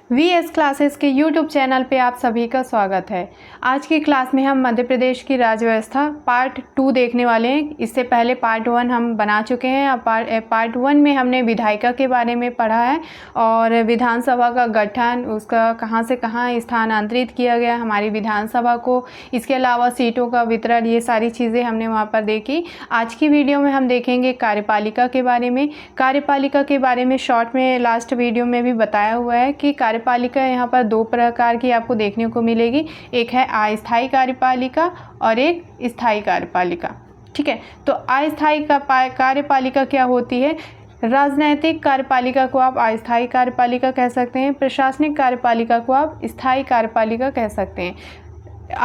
VS classes के YouTube channel पे आप सभी का स्वागत है। आज की क्लास में हम मध्य प्रदेश की राज्य व्यवस्था पार्ट 2 देखने वाले हैं। इससे पहले पार्ट 1 हम बना चुके हैं। अब पार्ट 1 में हमने विधायिका के बारे में पढ़ा है और विधानसभा का गठन, उसका कहाँ से कहाँ स्थानांतरित किया गया हमारी विधानसभा को, इसके अलावा सीटों का वितरण, ये सारी चीज़ें हमने वहाँ पर देखी। आज की वीडियो में हम देखेंगे कार्यपालिका के बारे में। कार्यपालिका के बारे में शॉर्ट में लास्ट वीडियो में भी बताया हुआ है कि कार्यपालिका यहाँ पर 2 प्रकार की आपको देखने को मिलेगी। एक है अस्थायी कार्यपालिका और एक स्थायी कार्यपालिका। ठीक है, तो अस्थायी कार्यपालिका क्या होती है? राजनैतिक कार्यपालिका को आप अस्थायी कार्यपालिका कह सकते हैं, प्रशासनिक कार्यपालिका को आप स्थायी कार्यपालिका कह सकते हैं।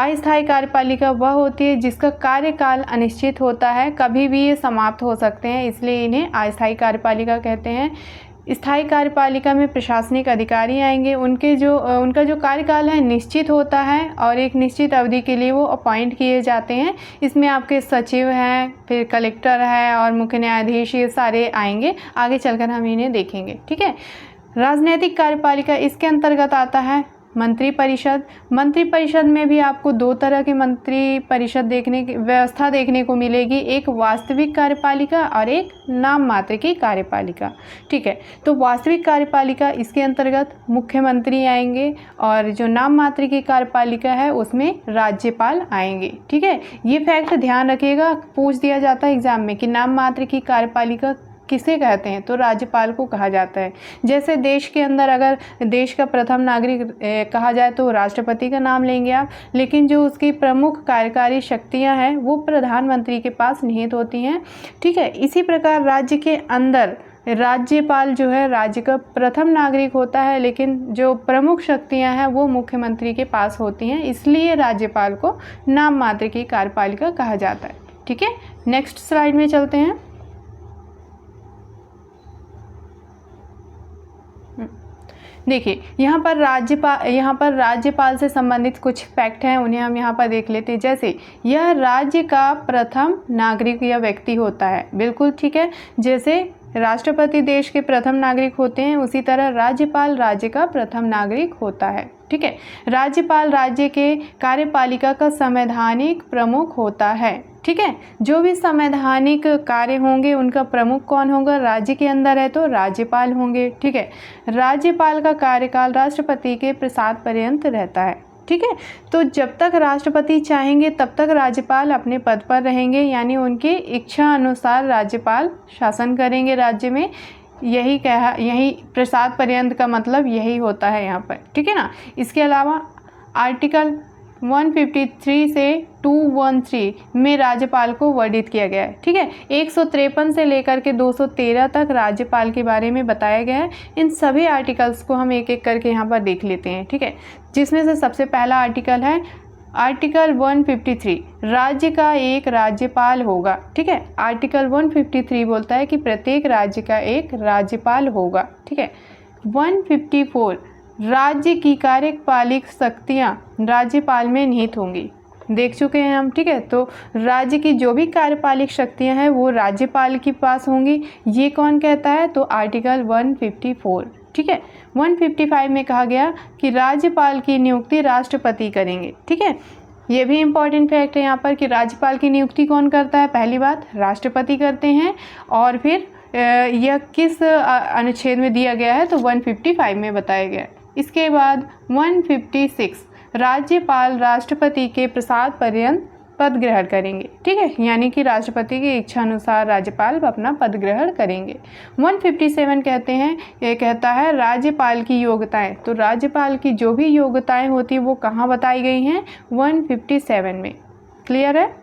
अस्थायी कार्यपालिका वह होती है जिसका कार्यकाल अनिश्चित होता है, कभी भी ये समाप्त हो सकते हैं, इसलिए इन्हें अस्थायी कार्यपालिका कहते हैं। स्थायी कार्यपालिका में प्रशासनिक अधिकारी आएंगे, उनका जो कार्यकाल है निश्चित होता है और एक निश्चित अवधि के लिए वो अपॉइंट किए जाते हैं। इसमें आपके सचिव हैं, फिर कलेक्टर है और मुख्य न्यायाधीश, ये सारे आएंगे। आगे चलकर हम इन्हें देखेंगे। ठीक है, राजनैतिक कार्यपालिका इसके अंतर्गत आता है मंत्री परिषद। मंत्री परिषद में भी आपको 2 तरह की मंत्री परिषद व्यवस्था देखने को मिलेगी, एक वास्तविक कार्यपालिका और एक नाम मात्र की कार्यपालिका। ठीक है, तो वास्तविक कार्यपालिका इसके अंतर्गत मुख्यमंत्री आएंगे और जो नाम मात्र की कार्यपालिका है उसमें राज्यपाल आएंगे। ठीक है, ये फैक्ट ध्यान रखिएगा, पूछ दिया जाता है एग्जाम में कि नाम मात्र की कार्यपालिका किसे कहते हैं, तो राज्यपाल को कहा जाता है। जैसे देश के अंदर अगर देश का प्रथम नागरिक कहा जाए तो राष्ट्रपति का नाम लेंगे आप, लेकिन जो उसकी प्रमुख कार्यकारी शक्तियां हैं वो प्रधानमंत्री के पास निहित होती हैं। ठीक है, इसी प्रकार राज्य के अंदर राज्यपाल जो है राज्य का प्रथम नागरिक होता है, लेकिन जो प्रमुख शक्तियां हैं वो मुख्यमंत्री के पास होती हैं, इसलिए राज्यपाल को नाम मात्र की कार्यपालिका कहा जाता है। ठीक है, नेक्स्ट स्लाइड में चलते हैं। देखिए, यहाँ पर राज्यपाल से संबंधित कुछ फैक्ट हैं, उन्हें हम यहाँ पर देख लेते हैं। जैसे यह राज्य का प्रथम नागरिक या व्यक्ति होता है। बिल्कुल ठीक है, जैसे राष्ट्रपति देश के प्रथम नागरिक होते हैं, उसी तरह राज्यपाल राज्य का प्रथम नागरिक होता है। ठीक है, राज्यपाल राज्य के कार्यपालिका का संवैधानिक प्रमुख होता है। ठीक है, जो भी संवैधानिक कार्य होंगे उनका प्रमुख कौन होगा? राज्य के अंदर है तो राज्यपाल होंगे। ठीक है, राज्यपाल का कार्यकाल राष्ट्रपति के प्रसाद पर्यंत रहता है। ठीक है, तो जब तक राष्ट्रपति चाहेंगे तब तक राज्यपाल अपने पद पर रहेंगे, यानी उनके इच्छा अनुसार राज्यपाल शासन करेंगे राज्य में। यही प्रसाद पर्यंत का मतलब यही होता है यहाँ पर। ठीक है ना। इसके अलावा आर्टिकल 153 से 213 में राज्यपाल को वर्णित किया गया है। ठीक है, 153 से लेकर के 213 तक राज्यपाल के बारे में बताया गया है। इन सभी आर्टिकल्स को हम एक एक करके यहाँ पर देख लेते हैं। ठीक है, जिसमें से सबसे पहला आर्टिकल है आर्टिकल 153, राज्य का एक राज्यपाल होगा। ठीक है, आर्टिकल 153 बोलता है कि प्रत्येक राज्य का एक राज्यपाल होगा। ठीक है, 154, राज्य की कार्यपालिक शक्तियाँ राज्यपाल में निहित होंगी। देख चुके हैं हम। ठीक है, तो राज्य की जो भी कार्यपालिक शक्तियाँ हैं वो राज्यपाल के पास होंगी। ये कौन कहता है? तो आर्टिकल 154। ठीक है, 155 में कहा गया कि राज्यपाल की नियुक्ति राष्ट्रपति करेंगे। ठीक है, ये भी इम्पॉर्टेंट फैक्ट है यहाँ पर कि राज्यपाल की नियुक्ति कौन करता है? पहली बात राष्ट्रपति करते हैं। और फिर यह किस अनुच्छेद में दिया गया है? तो 155 में बताया गया है। इसके बाद 156, राज्यपाल राष्ट्रपति के प्रसाद पर्यंत पद ग्रहण करेंगे। ठीक है, यानी कि राष्ट्रपति की इच्छा अनुसार राज्यपाल अपना पद ग्रहण करेंगे। 157 कहता है राज्यपाल की योग्यताएं। तो राज्यपाल की जो भी योग्यताएं होती है वो कहाँ बताई गई हैं? 157 में। क्लियर है?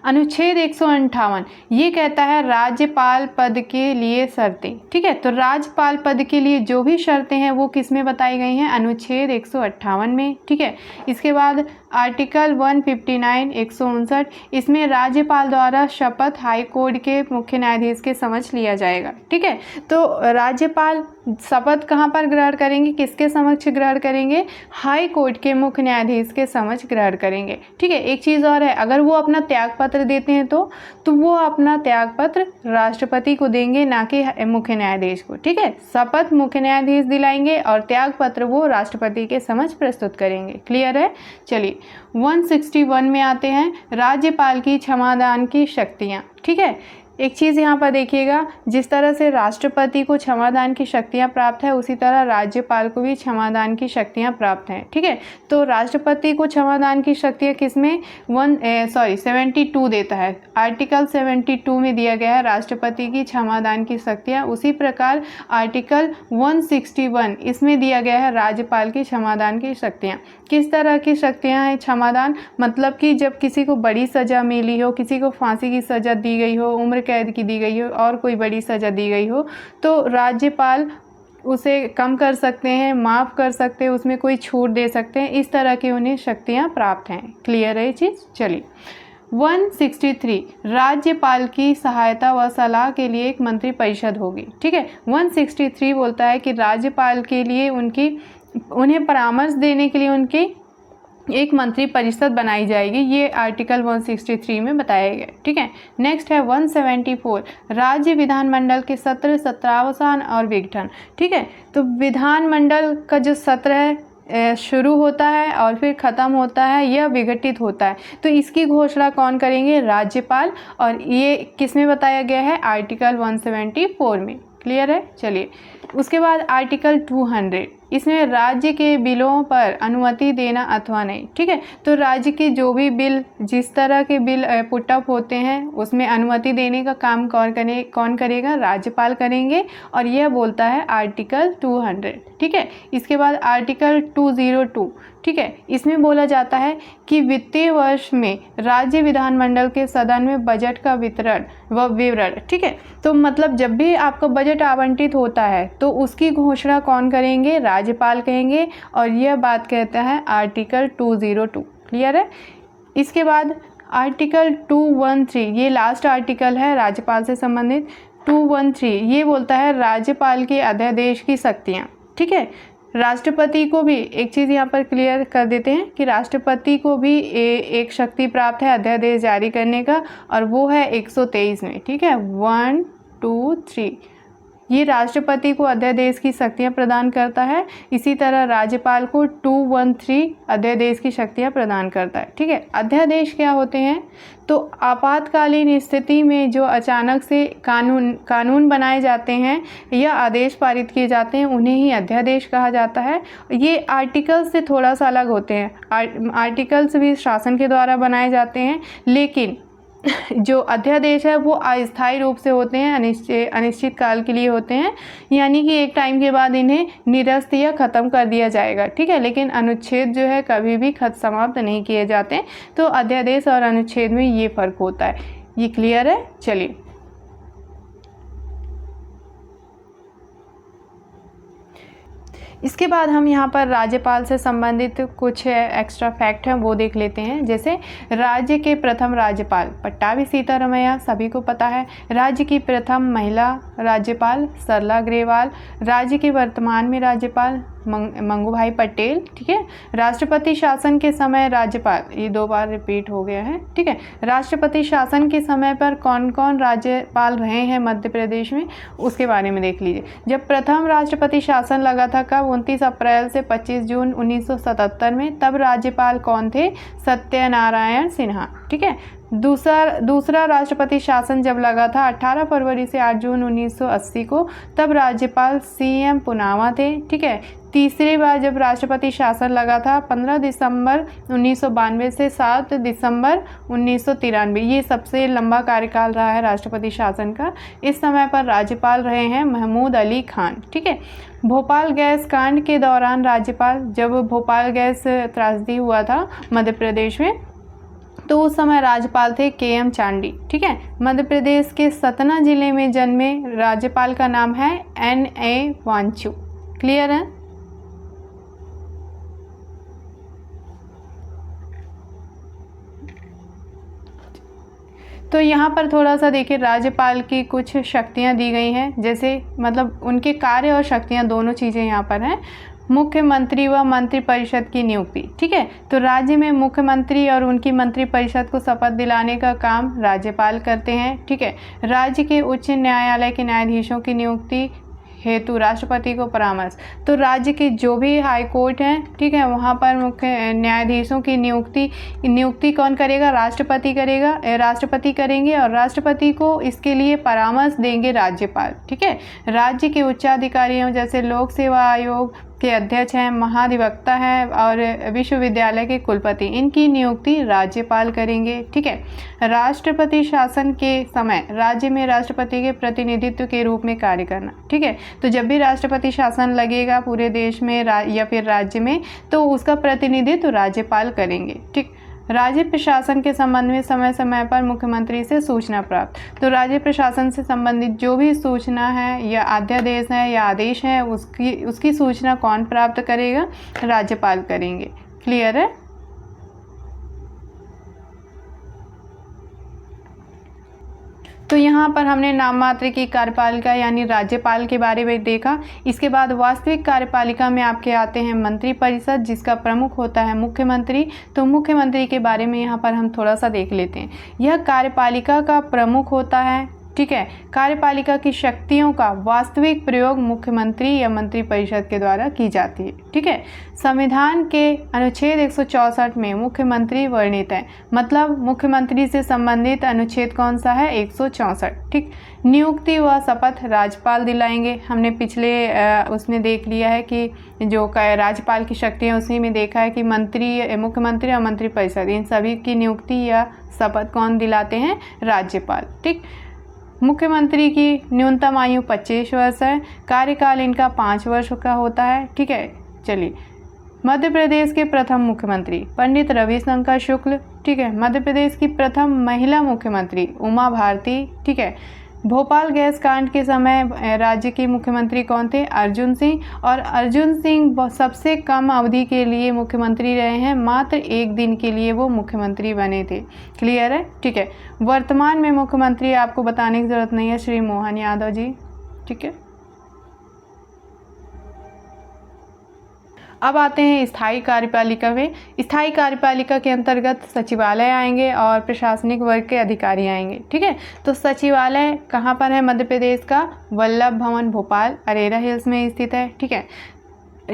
अनुच्छेद 158 ये कहता है राज्यपाल पद के लिए शर्तें। ठीक है, तो राज्यपाल पद के लिए जो भी शर्तें हैं वो किस में बताई गई हैं? अनुच्छेद 158 में। ठीक है, इसके बाद आर्टिकल 159 159, इसमें राज्यपाल द्वारा शपथ हाई कोर्ट के मुख्य न्यायाधीश के समक्ष लिया जाएगा। ठीक है, तो राज्यपाल शपथ कहाँ पर ग्रहण करेंगे? किसके समक्ष ग्रहण करेंगे? हाई कोर्ट के मुख्य न्यायाधीश के समक्ष ग्रहण करेंगे। ठीक है, एक चीज़ और है, अगर वो अपना त्यागपत्र पत्र देते हैं तो वो अपना त्याग पत्र राष्ट्रपति को देंगे, ना कि मुख्य न्यायाधीश को। ठीक है, शपथ मुख्य न्यायाधीश दिलाएंगे और त्याग पत्र वो राष्ट्रपति के समक्ष प्रस्तुत करेंगे। क्लियर है। चलिए 161 में आते हैं, राज्यपाल की क्षमादान की शक्तियाँ। ठीक है, एक चीज़ यहाँ पर देखिएगा, जिस तरह से राष्ट्रपति को क्षमादान की शक्तियाँ प्राप्त है, उसी तरह राज्यपाल को भी क्षमादान की शक्तियाँ प्राप्त हैं। ठीक है, तो राष्ट्रपति को क्षमादान की शक्तियाँ किसमें 72 देता है, आर्टिकल 72 में दिया गया है राष्ट्रपति की क्षमादान की शक्तियाँ। उसी प्रकार आर्टिकल 161 इसमें दिया गया है राज्यपाल की क्षमादान की शक्तियाँ। किस तरह की शक्तियाँ हैं क्षमादान, मतलब कि जब किसी को बड़ी सज़ा मिली हो, किसी को फांसी की सज़ा दी गई हो, उम्र कैद की दी गई हो और कोई बड़ी सज़ा दी गई हो, तो राज्यपाल उसे कम कर सकते हैं, माफ़ कर सकते हैं, उसमें कोई छूट दे सकते हैं। इस तरह की उन्हें शक्तियाँ प्राप्त हैं। क्लियर है ये चीज़। चलिए 163, राज्यपाल की सहायता व सलाह के लिए एक मंत्री परिषद होगी। ठीक है, 163 बोलता है कि राज्यपाल के लिए उन्हें परामर्श देने के लिए उनकी एक मंत्री परिषद बनाई जाएगी। ये आर्टिकल 163 में बताया गया। ठीक है, नेक्स्ट है 174, राज्य विधानमंडल के सत्र, सत्रावसान और विघटन। ठीक है, तो विधानमंडल का जो सत्र है शुरू होता है और फिर ख़त्म होता है, यह विघटित होता है, तो इसकी घोषणा कौन करेंगे, राज्यपाल। और ये किस में बताया गया है, आर्टिकल 174 में। क्लियर है। चलिए उसके बाद आर्टिकल 200, इसमें राज्य के बिलों पर अनुमति देना अथवा नहीं। ठीक है, तो राज्य के जो भी बिल, जिस तरह के बिल पुटअप होते हैं, उसमें अनुमति देने का काम कौन करेगा, राज्यपाल करेंगे। और यह बोलता है आर्टिकल 200। ठीक है, इसके बाद आर्टिकल 202, ठीक है, इसमें बोला जाता है कि वित्तीय वर्ष में राज्य विधानमंडल के सदन में बजट का वितरण व विवरण। ठीक है, तो मतलब जब भी आपका बजट आवंटित होता है तो उसकी घोषणा कौन करेंगे, राज्यपाल कहेंगे। और यह बात कहता है आर्टिकल 202। क्लियर है। इसके बाद आर्टिकल 213, ये लास्ट आर्टिकल है राज्यपाल से संबंधित। 213 ये बोलता है राज्यपाल के अध्यादेश की शक्तियाँ। ठीक है, राष्ट्रपति को भी एक चीज़ यहाँ पर क्लियर कर देते हैं कि राष्ट्रपति को भी एक शक्ति प्राप्त है अध्यादेश जारी करने का, और वो है 123 में। ठीक है, 1, 2, 3 ये राष्ट्रपति को अध्यादेश की शक्तियाँ प्रदान करता है। इसी तरह राज्यपाल को 213 अध्यादेश की शक्तियाँ प्रदान करता है। ठीक है, अध्यादेश क्या होते हैं, तो आपातकालीन स्थिति में जो अचानक से कानून बनाए जाते हैं या आदेश पारित किए जाते हैं, उन्हें ही अध्यादेश कहा जाता है। ये आर्टिकल्स से थोड़ा सा अलग होते हैं। आर्टिकल्स भी शासन के द्वारा बनाए जाते हैं, लेकिन जो अध्यादेश है वो अस्थायी रूप से होते हैं, अनिश्चित काल के लिए होते हैं, यानी कि एक टाइम के बाद इन्हें निरस्त या ख़त्म कर दिया जाएगा। ठीक है, लेकिन अनुच्छेद जो है कभी भी समाप्त नहीं किए जाते। तो अध्यादेश और अनुच्छेद में ये फ़र्क होता है। ये क्लियर है। चलिए इसके बाद हम यहाँ पर राज्यपाल से संबंधित कुछ एक्स्ट्रा फैक्ट हैं वो देख लेते हैं। जैसे राज्य के प्रथम राज्यपाल पट्टाभी सीतारमैया, सभी को पता है। राज्य की प्रथम महिला राज्यपाल सरला ग्रेवाल। राज्य के वर्तमान में राज्यपाल मंगूभाई पटेल। ठीक है, राष्ट्रपति शासन के समय राज्यपाल, ये 2 बार रिपीट हो गया है। ठीक है, राष्ट्रपति शासन के समय पर कौन कौन राज्यपाल रहे हैं मध्य प्रदेश में, उसके बारे में देख लीजिए। जब प्रथम राष्ट्रपति शासन लगा था कब, 29 अप्रैल से 25 जून 1977 में, तब राज्यपाल कौन थे, सत्यनारायण सिन्हा। ठीक है, दूसरा राष्ट्रपति शासन जब लगा था 18 फरवरी से 8 जून 1980 को, तब राज्यपाल CM पुनावा थे। ठीक है, तीसरी बार जब राष्ट्रपति शासन लगा था 15 दिसंबर 1992 से 7 दिसंबर 1993। ये सबसे लंबा कार्यकाल रहा है राष्ट्रपति शासन का। इस समय पर राज्यपाल रहे हैं महमूद अली खान। ठीक है, भोपाल गैस कांड के दौरान राज्यपाल, जब भोपाल गैस त्रासदी हुआ था मध्य प्रदेश में, तो उस समय राज्यपाल थे KM चांडी। ठीक है, मध्य प्रदेश के सतना जिले में जन्मे राज्यपाल का नाम है NA वांचू। क्लियर है। तो यहाँ पर थोड़ा सा देखिए, राज्यपाल की कुछ शक्तियाँ दी गई हैं, जैसे मतलब उनके कार्य और शक्तियाँ दोनों चीज़ें यहाँ पर हैं। मुख्यमंत्री व मंत्रिपरिषद की नियुक्ति। ठीक है, तो राज्य में मुख्यमंत्री और उनकी मंत्रिपरिषद को शपथ दिलाने का काम राज्यपाल करते हैं। ठीक है, राज्य के उच्च न्यायालय के न्यायाधीशों की नियुक्ति हेतु राष्ट्रपति को परामर्श। तो राज्य के जो भी हाई कोर्ट हैं, ठीक है, वहाँ पर मुख्य न्यायाधीशों की नियुक्ति कौन करेगा? राष्ट्रपति करेगा, राष्ट्रपति करेंगे, और राष्ट्रपति को इसके लिए परामर्श देंगे राज्यपाल। ठीक है, राज्य के उच्चाधिकारियों जैसे लोक सेवा आयोग के अध्यक्ष हैं, महाधिवक्ता हैं और विश्वविद्यालय के कुलपति, इनकी नियुक्ति राज्यपाल करेंगे। ठीक है, राष्ट्रपति शासन के समय राज्य में राष्ट्रपति के प्रतिनिधित्व के रूप में कार्य करना। ठीक है, तो जब भी राष्ट्रपति शासन लगेगा पूरे देश में या फिर राज्य में, तो उसका प्रतिनिधित्व राज्यपाल करेंगे। ठीक, राज्य प्रशासन के संबंध में समय समय पर मुख्यमंत्री से सूचना प्राप्त। तो राज्य प्रशासन से संबंधित जो भी सूचना है या अध्यादेश है या आदेश है, उसकी सूचना कौन प्राप्त करेगा? राज्यपाल करेंगे। क्लियर है? तो यहाँ पर हमने नाम मात्र की कार्यपालिका यानी राज्यपाल के बारे में देखा। इसके बाद वास्तविक कार्यपालिका में आपके आते हैं मंत्रिपरिषद, जिसका प्रमुख होता है मुख्यमंत्री। तो मुख्यमंत्री के बारे में यहाँ पर हम थोड़ा सा देख लेते हैं। यह कार्यपालिका का प्रमुख होता है। ठीक है, कार्यपालिका की शक्तियों का वास्तविक प्रयोग मुख्यमंत्री या मंत्रिपरिषद के द्वारा की जाती है। ठीक है, संविधान के अनुच्छेद 164 में मुख्यमंत्री वर्णित है, मतलब मुख्यमंत्री से संबंधित अनुच्छेद कौन सा है? 164। ठीक, नियुक्ति व शपथ राज्यपाल दिलाएंगे। हमने पिछले उसमें देख लिया है कि जो राज्यपाल की शक्तियाँ, उसी में देखा है कि मुख्यमंत्री और मंत्रिपरिषद, इन सभी की नियुक्ति या शपथ कौन दिलाते हैं? राज्यपाल। ठीक, मुख्यमंत्री की न्यूनतम आयु 25 वर्ष है, कार्यकाल इनका 5 वर्ष का होता है। ठीक है, चलिए, मध्य प्रदेश के प्रथम मुख्यमंत्री पंडित रविशंकर शुक्ल। ठीक है, मध्य प्रदेश की प्रथम महिला मुख्यमंत्री उमा भारती। ठीक है, भोपाल गैस कांड के समय राज्य के मुख्यमंत्री कौन थे? अर्जुन सिंह। और अर्जुन सिंह सबसे कम अवधि के लिए मुख्यमंत्री रहे हैं, मात्र 1 दिन के लिए वो मुख्यमंत्री बने थे। क्लियर है? ठीक है, वर्तमान में मुख्यमंत्री आपको बताने की ज़रूरत नहीं है, श्री मोहन यादव जी। ठीक है, अब आते हैं स्थायी कार्यपालिका में। स्थायी कार्यपालिका के अंतर्गत सचिवालय आएंगे और प्रशासनिक वर्ग के अधिकारी आएंगे। ठीक है, तो सचिवालय कहाँ पर है? मध्य प्रदेश का वल्लभ भवन भोपाल अरेरा हिल्स में स्थित है। ठीक है,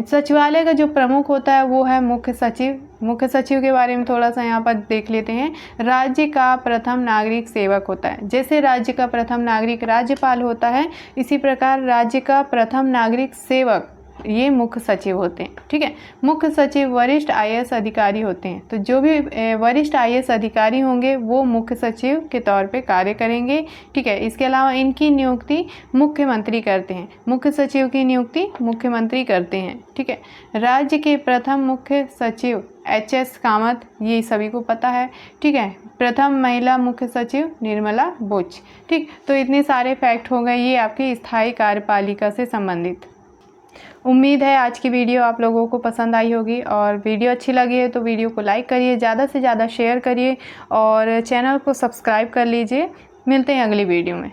सचिवालय का जो प्रमुख होता है वो है मुख्य सचिव। मुख्य सचिव के बारे में थोड़ा सा यहाँ पर देख लेते हैं। राज्य का प्रथम नागरिक सेवक होता है। जैसे राज्य का प्रथम नागरिक राज्यपाल होता है, इसी प्रकार राज्य का प्रथम नागरिक सेवक ये मुख्य सचिव होते हैं। ठीक है, मुख्य सचिव वरिष्ठ आईएएस अधिकारी होते हैं। तो जो भी वरिष्ठ आईएएस अधिकारी होंगे वो मुख्य सचिव के तौर पे कार्य करेंगे। ठीक है, इसके अलावा इनकी नियुक्ति मुख्यमंत्री करते हैं। मुख्य सचिव की नियुक्ति मुख्यमंत्री करते हैं। ठीक है, राज्य के प्रथम मुख्य सचिव एचएस कामत, ये सभी को पता है। ठीक है, प्रथम महिला मुख्य सचिव निर्मला बुच। ठीक, तो इतने सारे फैक्ट हो गए ये आपकी स्थायी कार्यपालिका से संबंधित। उम्मीद है आज की वीडियो आप लोगों को पसंद आई होगी, और वीडियो अच्छी लगी है तो वीडियो को लाइक करिए, ज़्यादा से ज़्यादा शेयर करिए और चैनल को सब्सक्राइब कर लीजिए। मिलते हैं अगली वीडियो में।